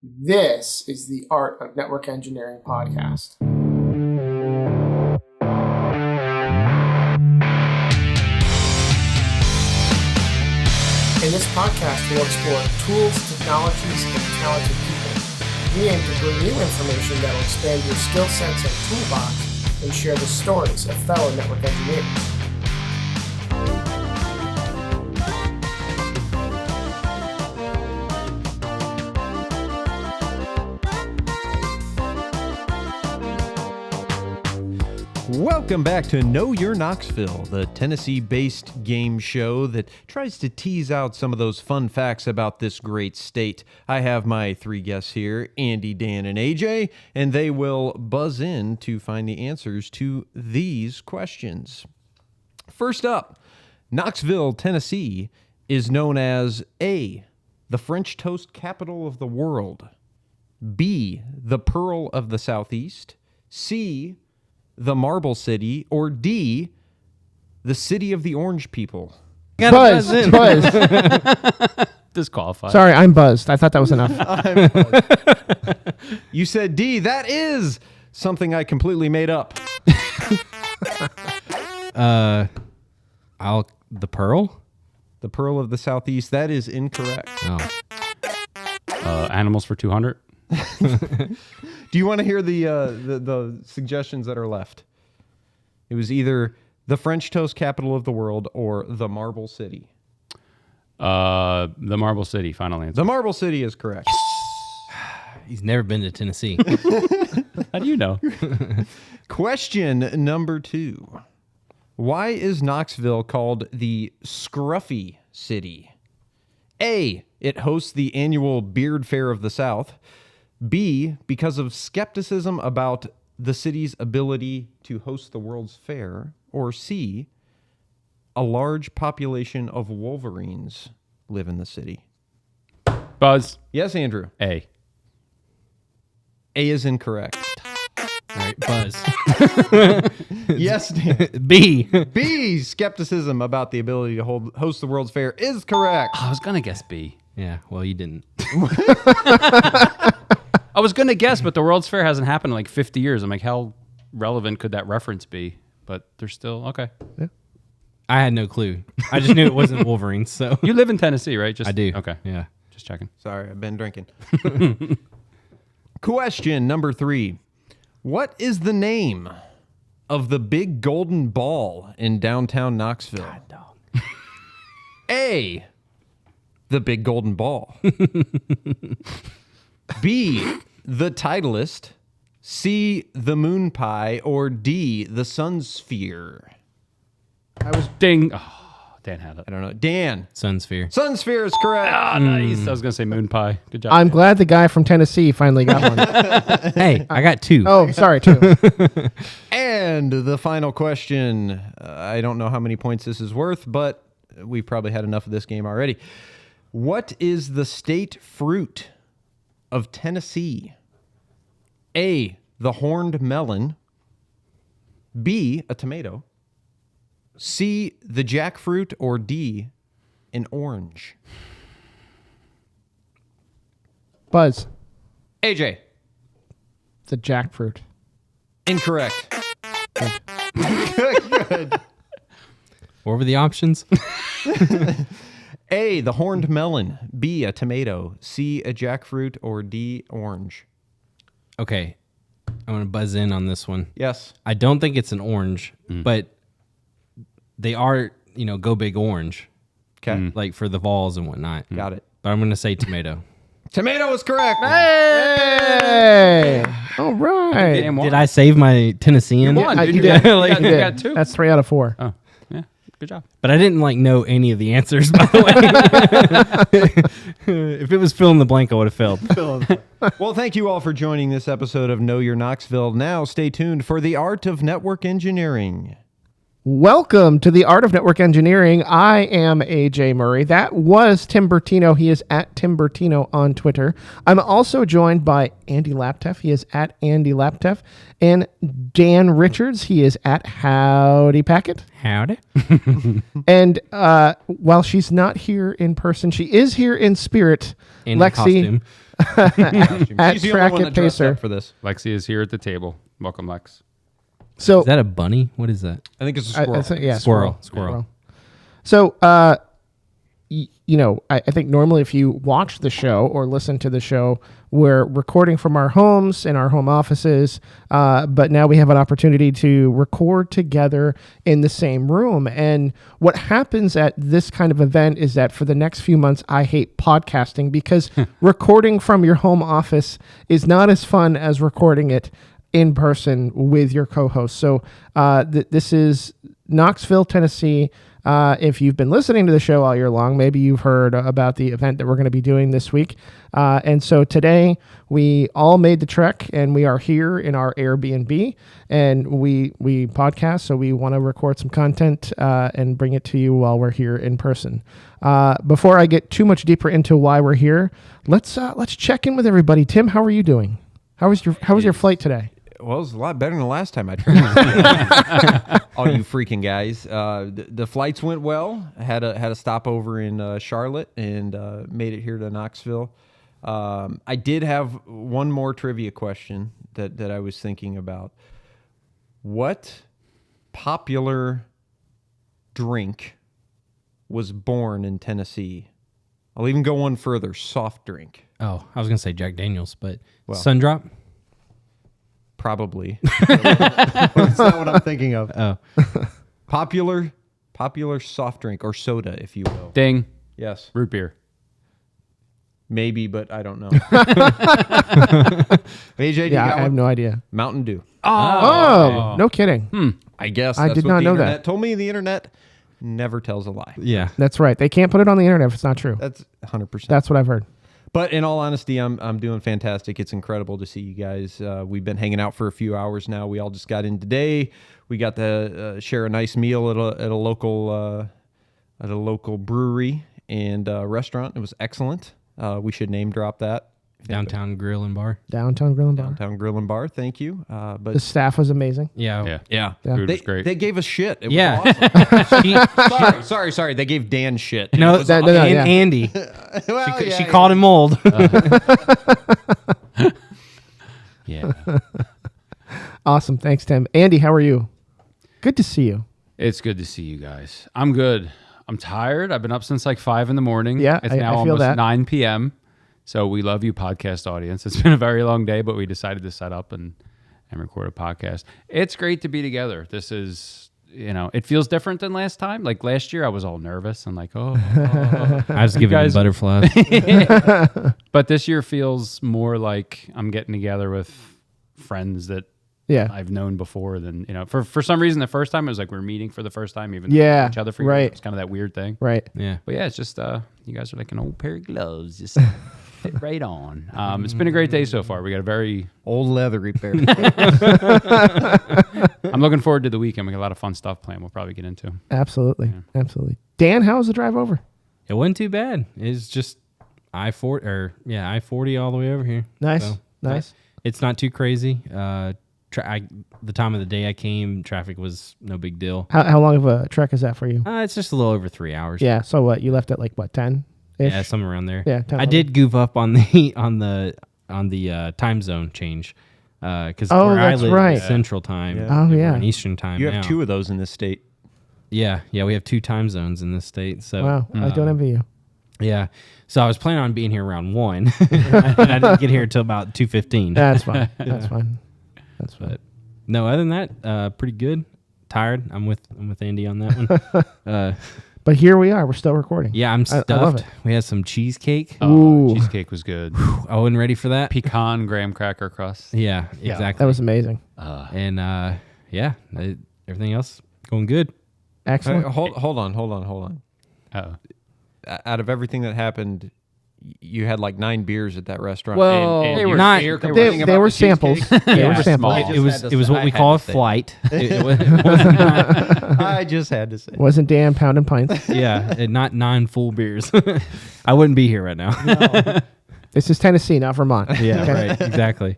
This is the Art of Network Engineering podcast. In this podcast, we'll explore tools, technologies, and talented people. We aim to bring you information that will expand your skill sets and toolbox and share the stories of fellow network engineers. Welcome back to Know Your Knoxville, the Tennessee-based game show that tries to tease out some of those fun facts about this great state. I have my three guests here, Andy, Dan, and AJ, and they will buzz in to find the answers to these questions. First up, Knoxville, Tennessee is known as A, the French toast capital of the world, B, the Pearl of the Southeast, C, the Marble City, or D, the City of the Orange People? Buzz. Disqualified. Sorry, I'm buzzed. I thought that was enough. You said D. That is something I completely made up. The Pearl? The Pearl of the Southeast. That is incorrect. Oh. Animals for 200? Do you want to hear the suggestions that are left? It was either the French toast capital of the world or the Marble City. The Marble City, final answer. The Marble City is correct. He's never been to Tennessee. How do you know? Question number 2. Why is Knoxville called the Scruffy City? A, it hosts the annual Beard Fair of the South. B, because of skepticism about the city's ability to host the World's Fair. Or C, a large population of wolverines live in the city. Buzz. Yes, Andrew. A. A is incorrect. All right, Buzz. Yes, Dan. B. B, skepticism about the ability to host the World's Fair is correct. I was going to guess B. Yeah, well, you didn't. I was going to guess, but the World's Fair hasn't happened in like 50 years. I'm like, how relevant could that reference be? But they're still, okay. Yeah. I had no clue. I just knew it wasn't Wolverines, so. You live in Tennessee, right? I do. Okay. Yeah. Just checking. Sorry, I've been drinking. Question number 3. What is the name of the big golden ball in downtown Knoxville? God, dog. A, the big golden ball. B, the Titleist. C, the moon pie. Or D, the sun sphere. Ding. Oh, Dan had it. I don't know. Dan. Sun sphere. Sun sphere is correct. Ah, nice. I was going to say moon pie. Good job. I'm glad the guy from Tennessee finally got one. Hey, I got 2. Oh, sorry, too. And the final question. I don't know how many points this is worth, but we've probably had enough of this game already. What is the state fruit of Tennessee? A, the horned melon. B, a tomato. C, the jackfruit. Or D, an orange. Buzz, AJ. the jackfruit. Incorrect. Good. What were the options? A, the horned melon. B, a tomato. C, a jackfruit. Or D, orange. Okay, I'm going to buzz in on this one. Yes. I don't think it's an orange, but they are, go big orange, Okay. like for the Vols and whatnot. Got it. But I'm going to say tomato. Tomato is correct. Hey! All right. Damn, Did I save my Tennessean? You won, dude. You You did. got- You you did. got 2. That's 3 out of 4. Oh, yeah. Good job. But I didn't know any of the answers, by the way. If it was fill in the blank, I would have failed. Well, thank you all for joining this episode of Know Your Knoxville. Now, stay tuned for the Art of Network Engineering. Welcome to the Art of Network Engineering. I am AJ Murray. That was Tim Bertino. He is at Tim Bertino on Twitter. I'm also joined by Andy Laptev. He is at Andy Laptev. And Dan Richards. He is at Howdy Packet. Howdy. And while she's not here in person, she is here in spirit. In Lexi, costume. At She's the only Track one It that dressed Pacer. up for this. Lexi is here at the table. Welcome, Lex. So Is that a bunny? What is that? I think it's a I squirrel. think- yeah, Squirrel. So, I think normally if you watch the show or listen to the show, we're recording from our homes in our home offices, but now we have an opportunity to record together in the same room. And what happens at this kind of event is that for the next few months, I hate podcasting because recording from your home office is not as fun as recording it in person with your co-host. So this is Knoxville, Tennessee. If you've been listening to the show all year long, maybe you've heard about the event that we're going to be doing this week. And so today we all made the trek and we are here in our Airbnb and we podcast. So we want to record some content and bring it to you while we're here in person. Before I get too much deeper into why we're here, let's check in with everybody. Tim, how are you doing? How was your flight today? Well, it was a lot better than the last time I tried. All you freaking guys. The flights went well. I had a stopover in Charlotte and made it here to Knoxville. I did have one more trivia question that I was thinking about. What popular drink was born in Tennessee? I'll even go one further. Soft drink. Oh, I was gonna say Jack Daniels, but Sundrop. Probably. That's not what I'm thinking of. Oh, Popular soft drink or soda, if you will. Ding. Yes. Root beer. Maybe, but I don't know. AJ, do you Yeah, got I have one? no idea. Mountain Dew. Oh, no kidding. I guess I that's did what not the know internet that. told me. The internet never tells a lie. yeah. That's right. They can't put it on the internet if it's not true. That's 100%. That's what I've heard. But in all honesty, I'm doing fantastic. It's incredible to see you guys. We've been hanging out for a few hours now. We all just got in today. We got to share a nice meal at a local brewery and restaurant. It was excellent. We should name drop that. Downtown Grill and Bar. Downtown Grill and Bar. Downtown Grill and Bar. Thank you. But The staff was amazing. Yeah. yeah, Food they, was great. they gave us shit. It was Yeah. awesome. sorry. They gave Dan shit. No, It was that- no, and yeah. Andy. Well, She yeah, called him old. Yeah. Awesome. Thanks, Tim. Andy, how are you? Good to see you. It's good to see you guys. I'm good. I'm tired. I've been up since like 5 a.m. Yeah, It's I now feel almost that. 9 p.m. So we love you, podcast audience. It's been a very long day, but we decided to set up and record a podcast. It's great to be together. This is, it feels different than last time. Like last year, I was all nervous and like, I was giving him guys- butterflies. But this year feels more like I'm getting together with friends that Yeah. I've known before than, for some reason, the first time it was like we're meeting for the first time, even though Yeah, we know each other for years. right. It's kind of that weird thing. Right. Yeah. But yeah, it's just you guys are like an old pair of gloves, just fit right on. It's been a great day so far. We got a very. old leathery pair. I'm looking forward to the weekend. We got a lot of fun stuff planned. We'll probably get into. Absolutely. Absolutely. Dan, how was the drive over? It wasn't too bad. It's just I-40 all the way over here. Nice. So, Nice. It's not too crazy. The time of the day I came, traffic was no big deal. How long of a trek is that for you? It's just a little over 3 hours. Yeah. So what? You left at like what, 10? Yeah, somewhere around there. Yeah, 10, I did goof up on the time zone change because Oh, where I that's live right. is Central Time. Yeah. Oh, We're yeah. in Eastern Time. You have now. 2 of those in this state. Yeah, we have 2 time zones in this state. So Wow. I don't envy you. yeah. So I was planning on being here around 1, and I didn't get here until about 2:15. That's fine. That's fine. That's fine. But no, other than that, pretty good. Tired. I'm with Andy on that one. But here we are. We're still recording. Yeah, I'm I stuffed. love it. We had some cheesecake. Ooh. Cheesecake was good. I wasn't ready for that. Pecan graham cracker crust. Yeah, exactly. That was amazing. And everything else going good. Excellent. Hold on. Oh. Out of everything that happened, you had like 9 beers at that restaurant. Well, they you're were not- here They complaining about were the samples. cheesecake? They were Yeah, samples. small. It was what we call a flight. It wasn't not- I just had to say. Wasn't Dan pounding pints? yeah, not 9 full beers. I wouldn't be here right now. This is Tennessee, not Vermont. Yeah, Okay. right. Exactly.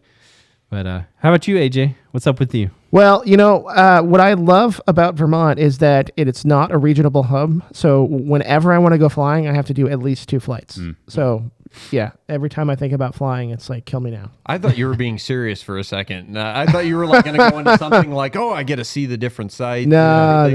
But how about you, AJ? What's up with you? Well, what I love about Vermont is that it's not a regional hub. So whenever I want to go flying, I have to do at least 2 flights. So, yeah, every time I think about flying, it's like, kill me now. I thought you were being serious for a second. I thought you were like going to go into something like, oh, I get to see the different sites. No.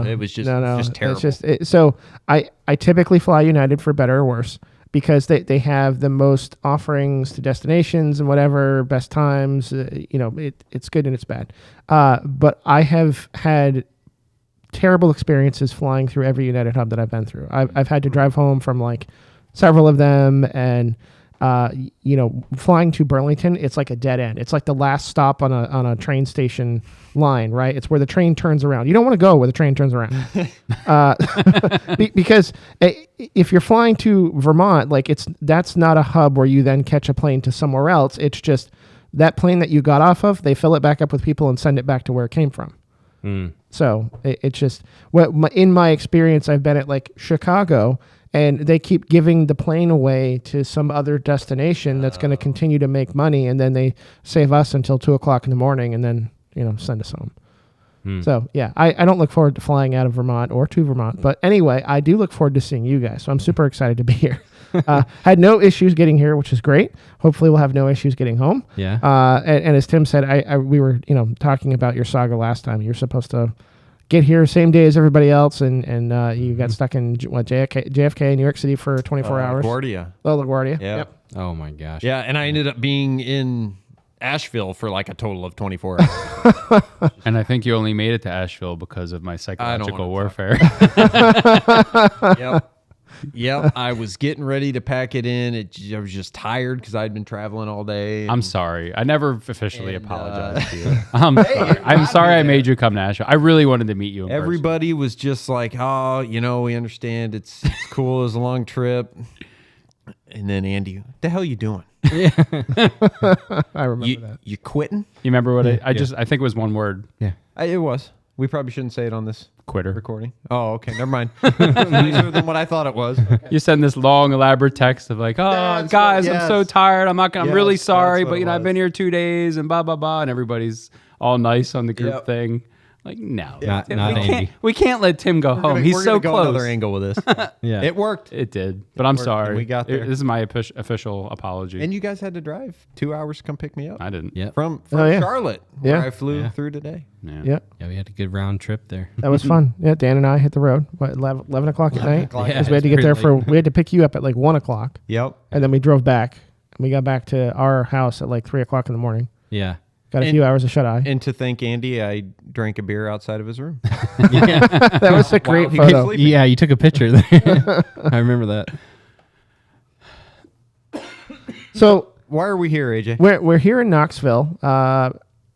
It was just terrible. It's just, so I typically fly United for better or worse, because they have the most offerings to destinations and whatever, best times, it's good and it's bad. But I have had terrible experiences flying through every United hub that I've been through. I've had to drive home from like several of them, and flying to Burlington, it's like a dead end. It's like the last stop on a train station line, right? It's where the train turns around. You don't want to go where the train turns around. Because if you're flying to Vermont, like that's not a hub where you then catch a plane to somewhere else. It's just that plane that you got off of, they fill it back up with people and send it back to where it came from. So it's just, in my experience, I've been at like Chicago, and they keep giving the plane away to some other destination that's going to continue to make money, and then they save us until 2:00 in the morning, and then send us home. So yeah, I don't look forward to flying out of Vermont or to Vermont, but anyway, I do look forward to seeing you guys. So I'm super excited to be here. Had no issues getting here, which is great. Hopefully we'll have no issues getting home. Yeah. And as Tim said, we were talking about your saga last time. You're supposed to get here same day as everybody else, and you got stuck in JFK, New York City for 24 hours. LaGuardia. LaGuardia. Yeah. Yep. Oh my gosh. Yeah, and I ended up being in Asheville for like a total of 24 hours. And I think you only made it to Asheville because of my psychological warfare. Yep. I was getting ready to pack it in. I was just tired because I'd been traveling all day. I'm sorry. I never officially apologized to you. I'm sorry I made you come to Asheville. I really wanted to meet you in person. Everybody was just like, oh, we understand. It's cool. It was a long trip. And then Andy, what the hell are you doing? I remember that. You quitting? You remember what I think it was one word. Yeah. It was. We probably shouldn't say it on this Quitter. recording. Oh, okay. Never mind. Nicer than what I thought it was. You send this long, elaborate text of like, That's guys, what- I'm yes. so tired. I'm really Yes, sorry, that's what but it I've was. been here 2 days and blah, blah, blah. And everybody's all nice on the group Yep. thing. Like, no. Not we Andy. can't let Tim go home. He's We're so gonna go close. another angle with this. Yeah. It worked. It did, but I'm worked, sorry. and we got there. This is my official apology. And you guys had to drive 2 hours to come pick me up. I didn't. Yeah. From yeah. Charlotte, where Yeah. I flew Yeah. through today. Yeah. Yeah. Yeah, we had a good round trip there. That was fun. Yeah, Dan and I hit the road. 11 o'clock at night? o'clock. Yeah, Because we had to get it's there pretty we had to pick you up at like 1 o'clock, Yep. and then we drove back. And we got back to our house at like 3 o'clock in the morning. Yeah. Got a And- few hours of shut eye. And to thank Andy, I drank a beer outside of his room. That was a great he was photo. sleeping. Yeah, you took a picture there. I remember that. So Why are we here, AJ? we're here in Knoxville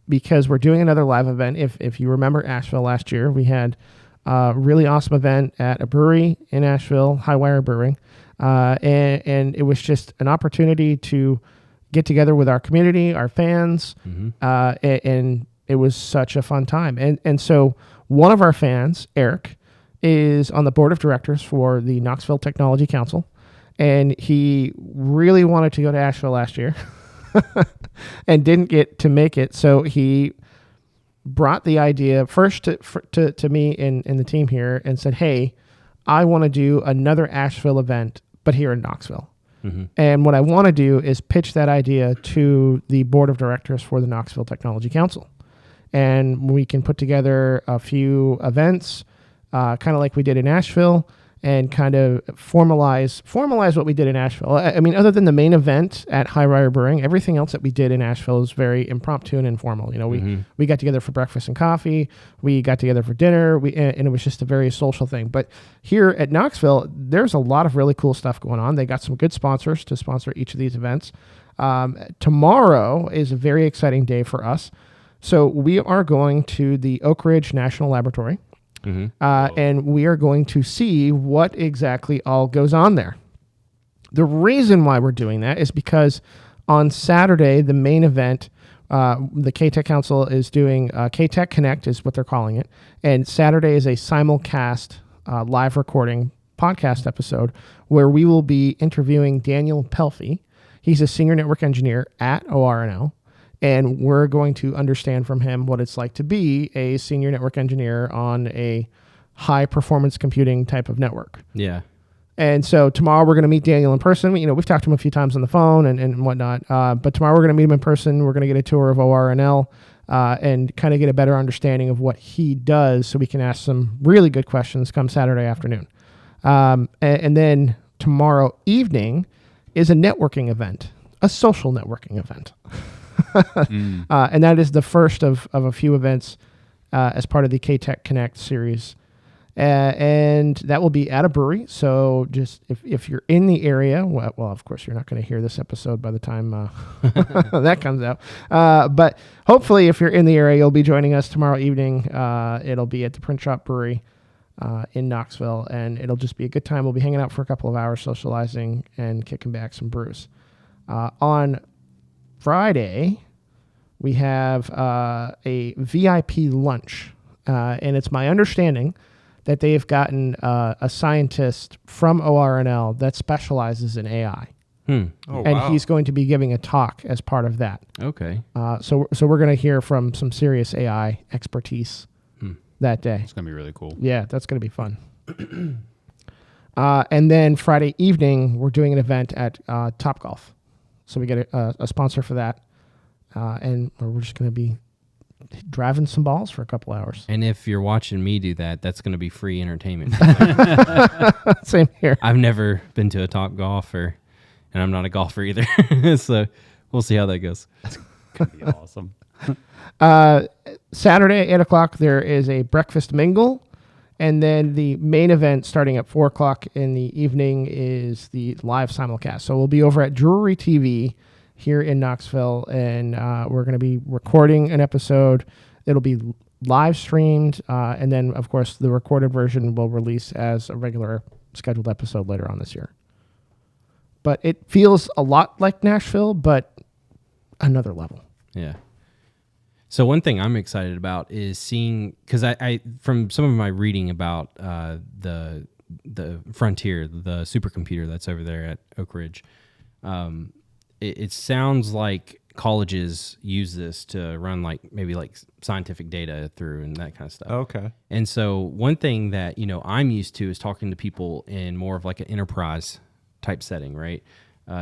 because we're doing another live event. If you remember Asheville last year, we had a really awesome event at a brewery in Asheville, Highwire Brewing, and it was just an opportunity to get together with our community, our fans, and it was such a fun time. And so one of our fans, Eric, is on the board of directors for the Knoxville Technology Council, and he really wanted to go to Asheville last year and didn't get to make it. So he brought the idea first to me and the team here and said, hey, I want to do another Asheville event, but here in Knoxville. And what I want to do is pitch that idea to the board of directors for the Knoxville Technology Council. And we can put together a few events, kind of like we did in Asheville, and kind of formalize what we did in Asheville. I mean, other than the main event at Highwire Brewing, everything else that we did in Asheville is very impromptu and informal. We got together for breakfast and coffee. We got together for dinner. And it was just a very social thing. But here at Knoxville, there's a lot of really cool stuff going on. They got some good sponsors to sponsor each of these events. Tomorrow is a very exciting day for us. So we are going to the Oak Ridge National Laboratory. And we are going to see what exactly all goes on there. The reason why we're doing that is because on Saturday, the main event, the KTech Council is doing KTech CONNECT is what they're calling it. And Saturday is a simulcast live recording podcast episode where we will be interviewing Daniel Pelfey. He's a senior network engineer at ORNL. and we're going to understand from him what it's like to be a senior network engineer on a high performance computing type of network. Yeah. And so tomorrow we're going to meet Daniel in person. We've talked to him a few times on the phone and whatnot. But tomorrow we're going to meet him in person. We're going to get a tour of ORNL and kind of get a better understanding of what he does, so we can ask some really good questions come Saturday afternoon. And then tomorrow evening is a networking event, a social networking event. And that is the first of a few events as part of the KTech CONNECT series. And that will be at a brewery. So just if you're in the area, well, of course, you're not going to hear this episode by the time that comes out. But hopefully, if you're in the area, you'll be joining us tomorrow evening. It'll be at the Print Shop Brewery in Knoxville, and it'll just be a good time. We'll be hanging out for a couple of hours, socializing, and kicking back some brews. On Friday, we have a VIP lunch, and it's my understanding that they've gotten a scientist from ORNL that specializes in AI. Oh, And wow. he's going to be giving a talk as part of that. Okay. So we're going to hear from some serious AI expertise that day. It's going to be really cool. Yeah, that's going to be fun. And then Friday evening, we're doing an event at Topgolf. So we get a sponsor for that. And we're just going to be driving some balls for a couple hours. And if you're watching me do that, that's going to be free entertainment. Same here. I've never been to a Top Golf, and I'm not a golfer either. So we'll see how that goes. Could be awesome. Saturday at 8 o'clock, there is a breakfast mingle. And then the main event starting at 4 o'clock in the evening is the live simulcast. So we'll be over at Drury TV here in Knoxville, and we're going to be recording an episode. It'll be live streamed, and then, of course, the recorded version will release as a regular scheduled episode later on this year. But it feels a lot like Nashville, but another level. Yeah. So one thing I'm excited about is seeing, because I from some of my reading about the Frontier, the supercomputer that's over there at Oak Ridge, it sounds like colleges use this to run maybe scientific data through and that kind of stuff. Okay. And so one thing that I'm used to is talking to people in more of like an enterprise type setting, right?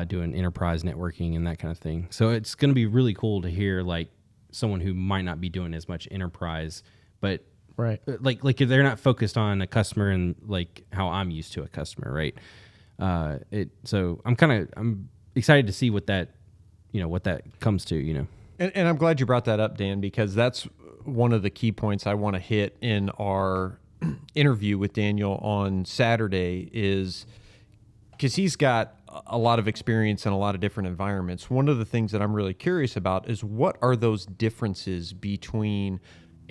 Doing enterprise networking and that kind of thing. So it's going to be really cool to hear someone who might not be doing as much enterprise, but Right. like if they're not focused on a customer and how I'm used to a customer, right? So I'm excited to see what that comes to, And I'm glad you brought that up, Dan, because that's one of the key points I want to hit in our interview with Daniel on Saturday, is because he's got a lot of experience in a lot of different environments. One of the things that I'm really curious about is what are those differences between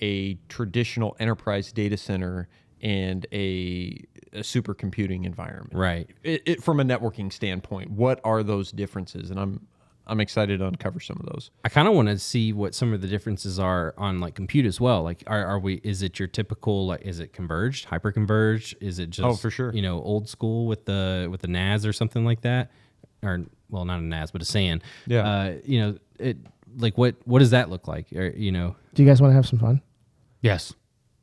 a traditional enterprise data center and a supercomputing environment, Right. It from a networking standpoint, what are those differences? And I'm excited to uncover some of those. I kind of want to see what some of the differences are on compute as well. Is it your typical, is it converged, hyper converged? Is it just, for sure. Old school with the NAS or something like that? Or, well, not a NAS, but a SAN. Yeah. What does that look like? Or, Do you guys want to have some fun? Yes.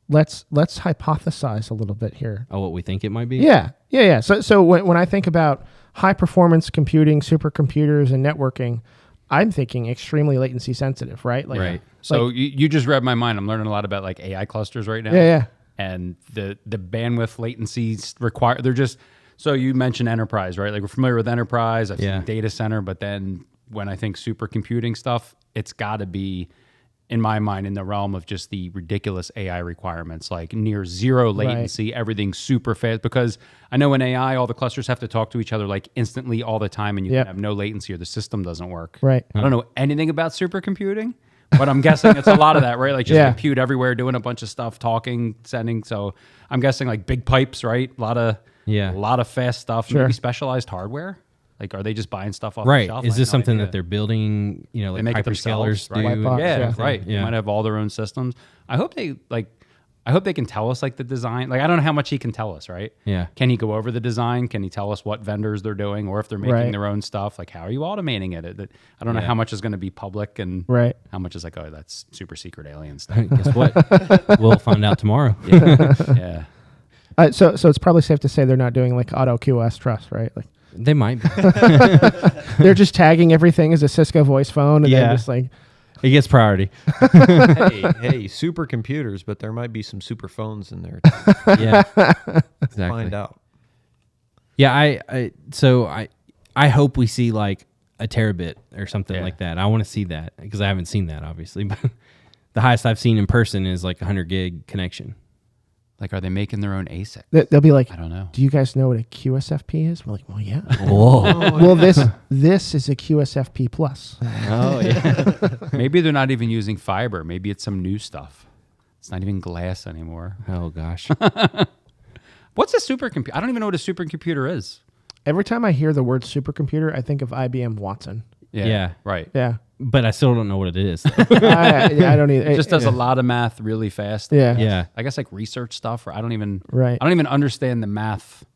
Let's hypothesize a little bit here. what we think it might be? Yeah. So when I think about high performance computing, supercomputers, and networking, I'm thinking extremely latency sensitive, right? Right. So you just read my mind. I'm learning a lot about AI clusters right now. Yeah. And the bandwidth latencies required. They're just, so you mentioned enterprise, right? We're familiar with enterprise. I've seen data center, but then when I think supercomputing stuff, it's got to be, in my mind, in the realm of just the ridiculous AI requirements, near zero latency, everything's super fast. Because I know in AI, all the clusters have to talk to each other instantly all the time, and you can have no latency or the system doesn't work. Right. I don't know anything about supercomputing, but I'm guessing it's a lot of that, right? Compute everywhere, doing a bunch of stuff, talking, sending. So I'm guessing big pipes, right? A lot of fast stuff. Sure. Maybe specialized hardware. Are they just buying stuff off Right. the shelf? Is I have this no something idea. that they're building, They make it hyperscalers themselves, do? right? White box, Yeah, yeah. right. Yeah. They might have all their own systems. I hope they I hope they can tell us like the design. Like I don't know how much he can tell us, right? Yeah. Can he go over the design? Can he tell us what vendors they're doing, or if they're making Right. their own stuff? Like how are you automating it? I don't know how much is going to be public and Right. how much is like, oh, that's super secret alien stuff. Guess what? We'll find out tomorrow. Yeah. So it's probably safe to say they're not doing like auto QoS trust, right? Like They might be. they're just tagging everything as a Cisco voice phone, and then just like It gets priority. hey, supercomputers, but there might be some super phones in there. Yeah. Exactly. Find out. Yeah, I hope we see like a terabit or something like that. I want to see that because I haven't seen that obviously. But the highest I've seen in person is like 100 gig connection. Like, are they making their own ASIC? they'll be like, I don't know. do you guys know what a QSFP is? We're like, well, yeah. Whoa. Well, this is a QSFP plus. Oh yeah. Maybe they're not even using fiber. Maybe it's some new stuff. It's not even glass anymore. Oh gosh. What's a supercomputer? I don't even know what a supercomputer is. Every time I hear the word supercomputer, I think of IBM Watson. Yeah. Right. Yeah. But I still don't know what it is. I don't either. It just does a lot of math really fast. Yeah. Yeah. I guess like research stuff, or I don't even Right. understand the math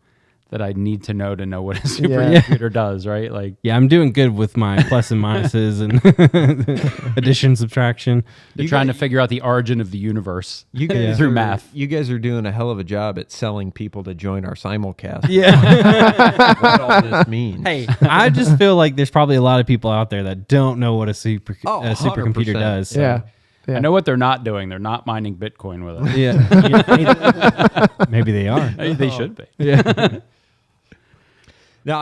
that I need to know what a supercomputer does, right? Like Yeah, I'm doing good with my plus and minuses and addition, subtraction. they're trying to figure out the origin of the universe You guys through are- math. You guys are doing a hell of a job at selling people to join our simulcast. Yeah. What all this means. Hey, I just feel like there's probably a lot of people out there that don't know what a supercomputer 100%. does. So. Yeah. I know what they're not doing. They're not mining Bitcoin with it. Yeah. Maybe they are. They should be. Yeah. Now,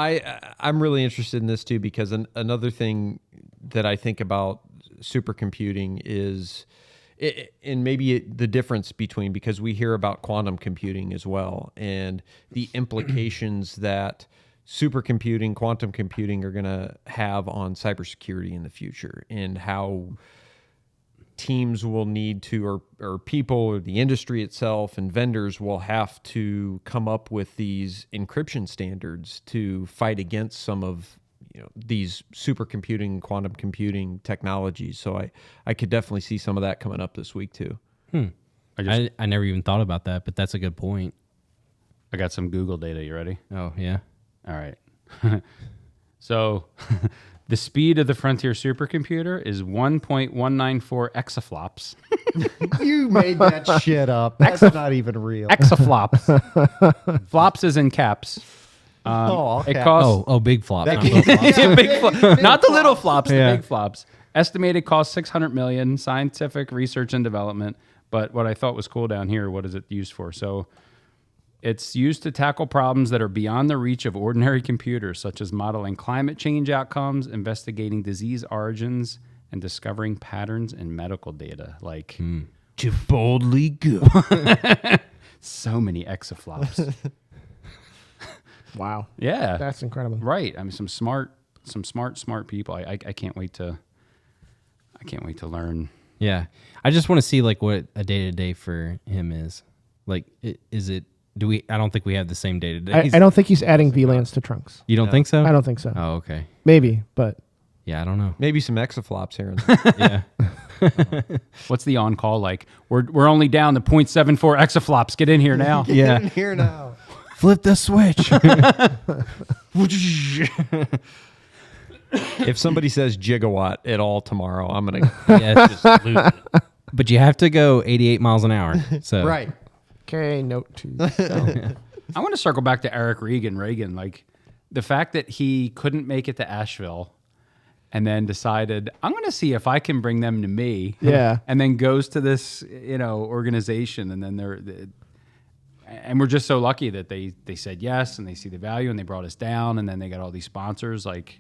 I'm really interested in this too because another thing that I think about supercomputing is, and maybe the difference between, because we hear about quantum computing as well, and the implications that supercomputing, quantum computing are going to have on cybersecurity in the future, and how teams will need to, or people, or the industry itself and vendors will have to come up with these encryption standards to fight against some of these supercomputing, quantum computing technologies. So I could definitely see some of that coming up this week too. I never even thought about that, but that's a good point. I got some Google data. You ready? Oh, yeah. All right. So the speed of the Frontier supercomputer is 1.194 exaflops. You made that shit up. That's not even real. Exaflops. Flops is in caps. Okay. It costs Oh, big flop. That not can't- little flop. not the little flops, Yeah. the big flops. Estimated cost $600 million, scientific research and development. But what I thought was cool down here, what is it used for? So it's used to tackle problems that are beyond the reach of ordinary computers, such as modeling climate change outcomes, investigating disease origins, and discovering patterns in medical data. Like To boldly go. so many exaflops. Wow. Yeah. That's incredible. Right. I mean, some smart people. I can't wait to learn. Yeah. I just want to see like what a day to day for him is. Like, is it, I don't think we have the same day to day. I don't think he's adding VLANs to trunks. You don't think so? I don't think so. Oh, okay. Maybe, but Yeah, I don't know. Maybe some exaflops here and there. Yeah. What's the on call like? We're only down to 0.74 exaflops. Get in here now. Yeah. Here now. Flip the switch. If somebody says gigawatt at all tomorrow, I'm going to Yeah. just lose it. But you have to go 88 miles an hour. So Right. okay, note 2. I want to circle back to Eric Reagan. Like the fact that he couldn't make it to Asheville and then decided, I'm going to see if I can bring them to me. Yeah. And then goes to this, organization. And then and we're just so lucky that they said yes and they see the value and they brought us down. And then they got all these sponsors. Like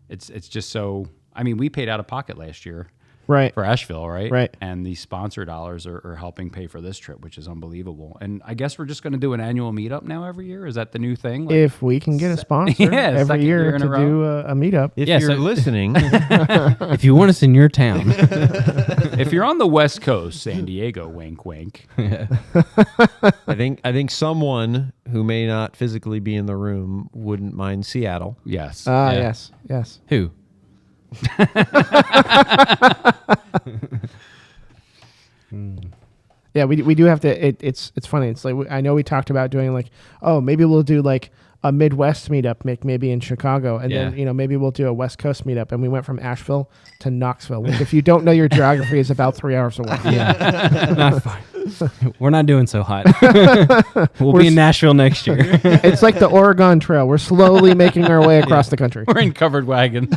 it's just so, I mean, we paid out of pocket last year. Right. For Asheville, right? Right. And these sponsor dollars are helping pay for this trip, which is unbelievable. And I guess we're just going to do an annual meetup now every year. Is that the new thing? Like, If we can get a sponsor Yeah, every second year year in to a row. do a meetup. If Yeah, you're so- listening, if you want us in your town, if you're on the West Coast, San Diego, wink, wink. I think someone who may not physically be in the room wouldn't mind Seattle. Yes. Ah, Yeah. yes. who? Yeah, we do have to. It's funny. It's like I know we talked about doing like, oh, maybe we'll do like a Midwest meetup, maybe in Chicago, and then maybe we'll do a West Coast meetup. And we went from Asheville to Knoxville. Which if you don't know your geography, is about 3 hours away. Yeah, not fine. We're not doing so hot. We'll be in Nashville next year. It's like the Oregon Trail. We're slowly making our way across the country. We're in covered wagon.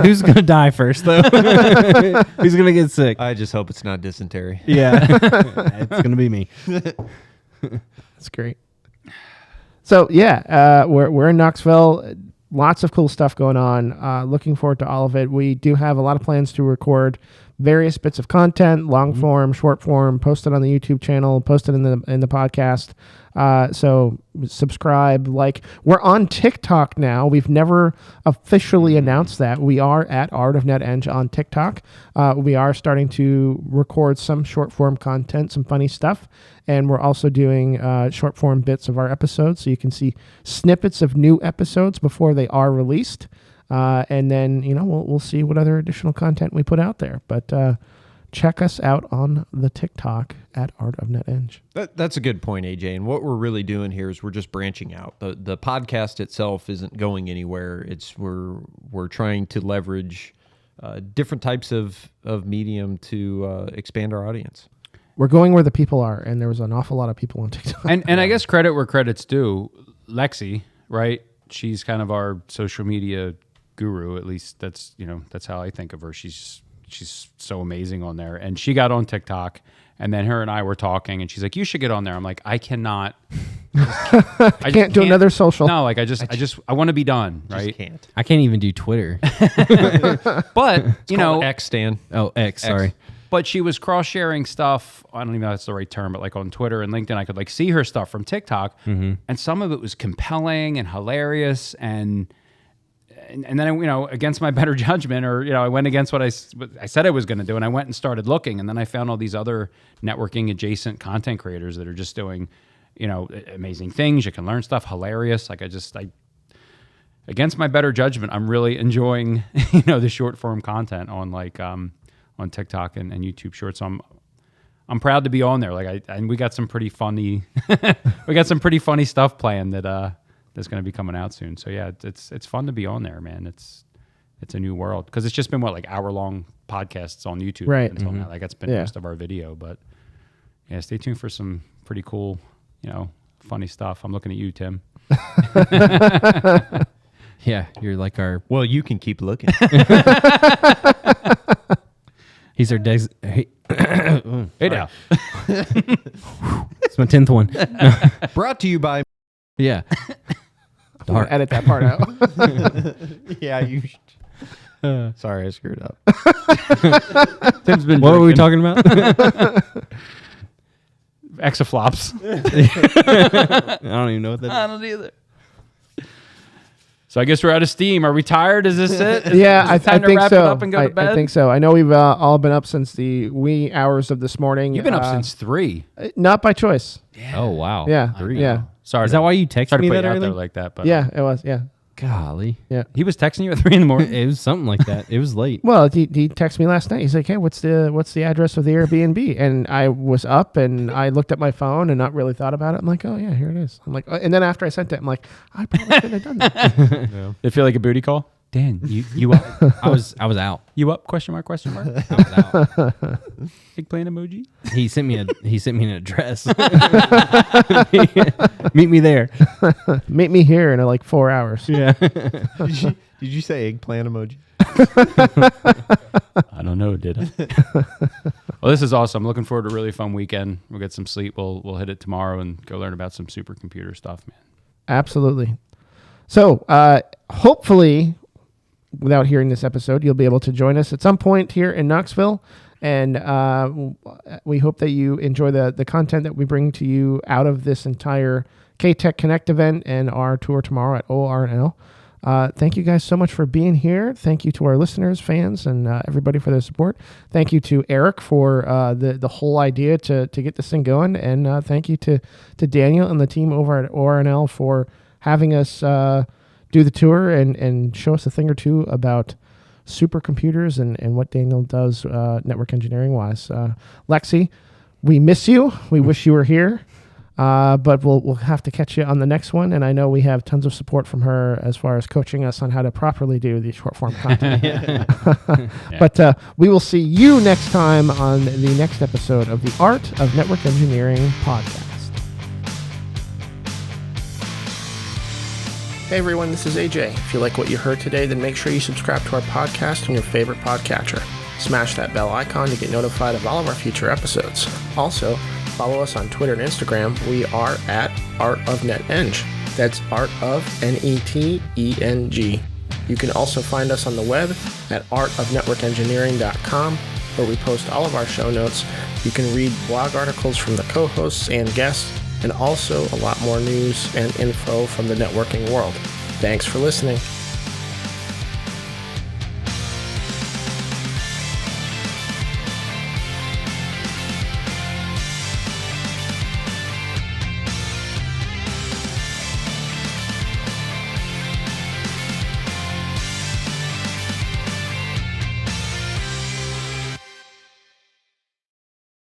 Who's gonna die first though? Who's gonna get sick? I just hope it's not dysentery. Yeah, it's gonna be me. That's great. So we're in Knoxville. Lots of cool stuff going on. Looking forward to all of it. We do have a lot of plans to record various bits of content, long form, short form, post it on the YouTube channel, post it in the podcast. So subscribe, like. We're on TikTok now. We've never officially announced that. We are at Art of NetEng on TikTok. We are starting to record some short form content, some funny stuff. And we're also doing short form bits of our episodes, so you can see snippets of new episodes before they are released. And then, we'll see what other additional content we put out there. But check us out on the TikTok at Art of NetEng. That's a good point, AJ. And what we're really doing here is we're just branching out. The podcast itself isn't going anywhere. We're trying to leverage different types of medium to expand our audience. We're going where the people are, and there was an awful lot of people on TikTok. And I guess credit where credit's due. Lexi, right? She's kind of our social media guru. At least that's how I think of her. She's so amazing on there. And she got on TikTok, and then her and I were talking, and she's like, "You should get on there." I'm like, "I cannot. I can't do another social." No, like I want to be done, right? Can't. I can't even do Twitter. But X, Stan. Oh, X. Sorry. But she was cross-sharing stuff. I don't even know if that's the right term, but like on Twitter and LinkedIn, I could like see her stuff from TikTok, and some of it was compelling and hilarious, and then against my better judgment, or I went against what I said I was going to do, and I went and started looking, and then I found all these other networking adjacent content creators that are just doing amazing things. You can learn stuff, hilarious. Like I against my better judgment, I'm really enjoying the short form content on on TikTok and YouTube Shorts. So I'm proud to be on there. And we got some pretty funny stuff planned that's going to be coming out soon. So yeah, it's fun to be on there, man. It's a new world, because it's just been hour-long podcasts on YouTube right until now. That's been most of our video, but yeah, stay tuned for some pretty cool, funny stuff. I'm looking at you, Tim. Yeah, you're like our. Well, you can keep looking. He's our Hey now. It's my 10th one. Brought to you by. Yeah. I'm gonna edit that part out. Yeah, you. Sorry, I screwed up. Tim's been. What were we talking about? Exaflops. I don't even know what that is. I don't either. So I guess we're out of steam. Are we tired? Is this it? I time to think wrap so. it up and go to bed? I think so. I know we've all been up since the wee hours of this morning. You've been up since 3. Not by choice. Oh, wow. Yeah. 3. Yeah. Sorry. Is that why you texted Sorry to me put that you out there early? like that, but Yeah, it was. Yeah. Golly. Yeah. he was texting you at 3 a.m. It was something like that. It was late. Well, he texted me last night. He's like, "Hey, what's the address of the Airbnb?" And I was up and I looked at my phone and not really thought about it. I'm like, "Oh yeah, here it is." I'm like, and then after I sent it, I'm like, "I probably should have done that." Did it feel like a booty call? Dan, you up? I was out. You up? Question mark? I was out. Eggplant emoji? He sent me an address. Meet me there. Meet me here in like 4 hours. Yeah. Did you say eggplant emoji? I don't know, did I? Well, this is awesome. I'm looking forward to a really fun weekend. We'll get some sleep. We'll hit it tomorrow and go learn about some supercomputer stuff, man. Absolutely. So hopefully, without hearing this episode, you'll be able to join us at some point here in Knoxville. And we hope that you enjoy the content that we bring to you out of this entire KTech CONNECT event and our tour tomorrow at ORNL. Thank you guys so much for being here. Thank you to our listeners, fans, and everybody for their support. Thank you to Eric for the whole idea to get this thing going. And thank you to Daniel and the team over at ORNL for having us do the tour and show us a thing or two about supercomputers and what Daniel does network engineering wise. Lexi, we miss you. We wish you were here. But we'll have to catch you on the next one. And I know we have tons of support from her as far as coaching us on how to properly do the short form content. But we will see you next time on the next episode of the Art of Network Engineering podcast. Hey everyone, this is AJ. If you like what you heard today, then make sure you subscribe to our podcast on your favorite podcatcher. Smash that bell icon to get notified of all of our future episodes. Also, follow us on Twitter and Instagram. We are at Art of NetEng. That's Art of NETENG. You can also find us on the web at artofnetworkengineering.com, where we post all of our show notes. You can read blog articles from the co-hosts and guests, and also a lot more news and info from the networking world. Thanks for listening.